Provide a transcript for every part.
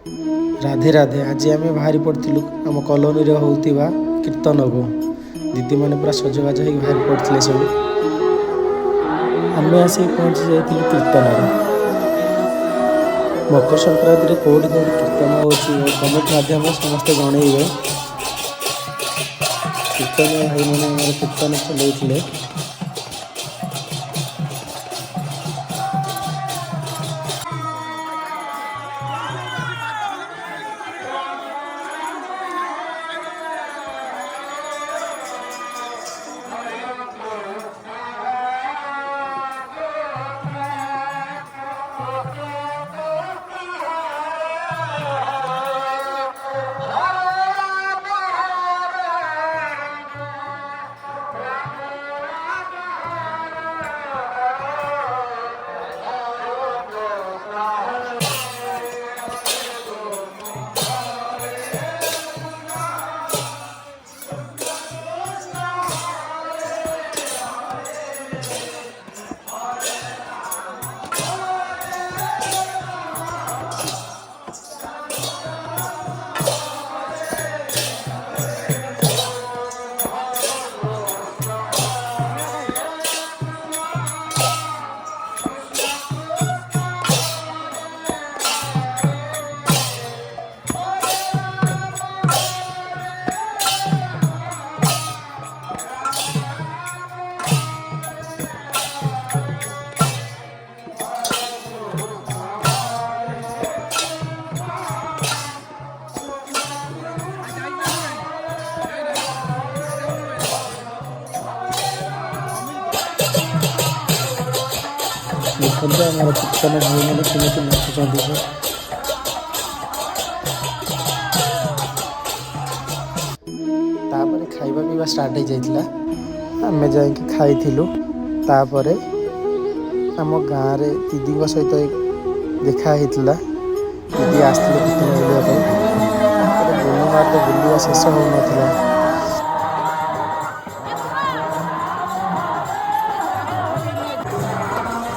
राधे राधे। आज आम बाहरी पड़ू आम कॉलोनी रे होता कीर्तन को दीदी मैंने पूरा सजबाज हो बाहरी पड़ते सब आम आसिक पहुँची जाइलु कीर्तन। मकर संक्रांति में कौटी कौटी कीर्तन हो कमेंट मध्यम समस्ते जनइबे। कीर्तन भाई मैंने कीर्तन चलते देखते आम कीर्तन भाई मैंने केमी नाचुं। तापर खाइबा पीवा स्टार्ट हो जाइला आम जा खाई तापर आम गाँव रे दीदी सहित देखा होता। दीदी आसते कीर्तन बुलाया बुलवार बुलवा शेष हो ना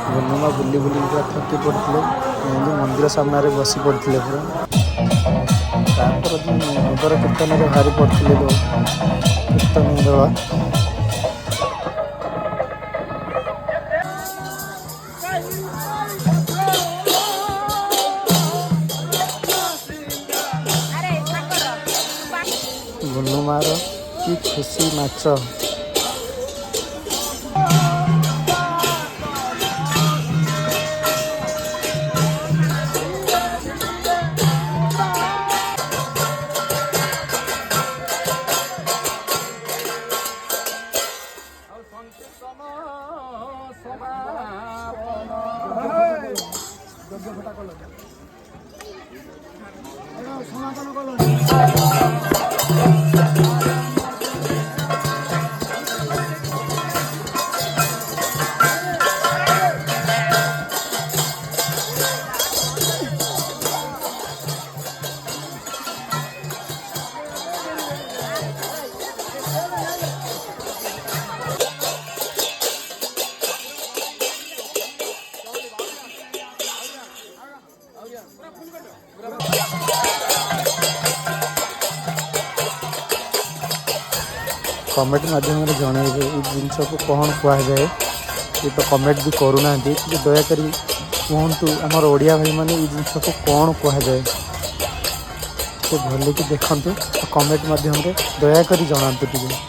बुनुमा बुली बुली पूरा थकी पड़ते मंदिर सामने बस पड़ते पूरा नगर कीर्तन में बाहरी पड़ते कीर्तन दल बुनुमार कि खुशी नाच कमेंट माध्यम जनइबे ये जिनस को कौन कहुए। ये तो कमेंट भी करूना दयाकोरी कहतु आमर ओडिया भाई मैंने ये जिनस को कौन कहुए तो भल कि देखु कमेंट माध्यम दयाकोरी जनातु टे।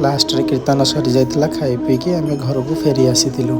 ଲାଷ୍ଟରେ କୀର୍ତ୍ତନ ସରିଯାଇଥିଲା ଖାଇ ପିଇକି ଆମେ ଘରକୁ ଫେରି ଆସିଥିଲୁ।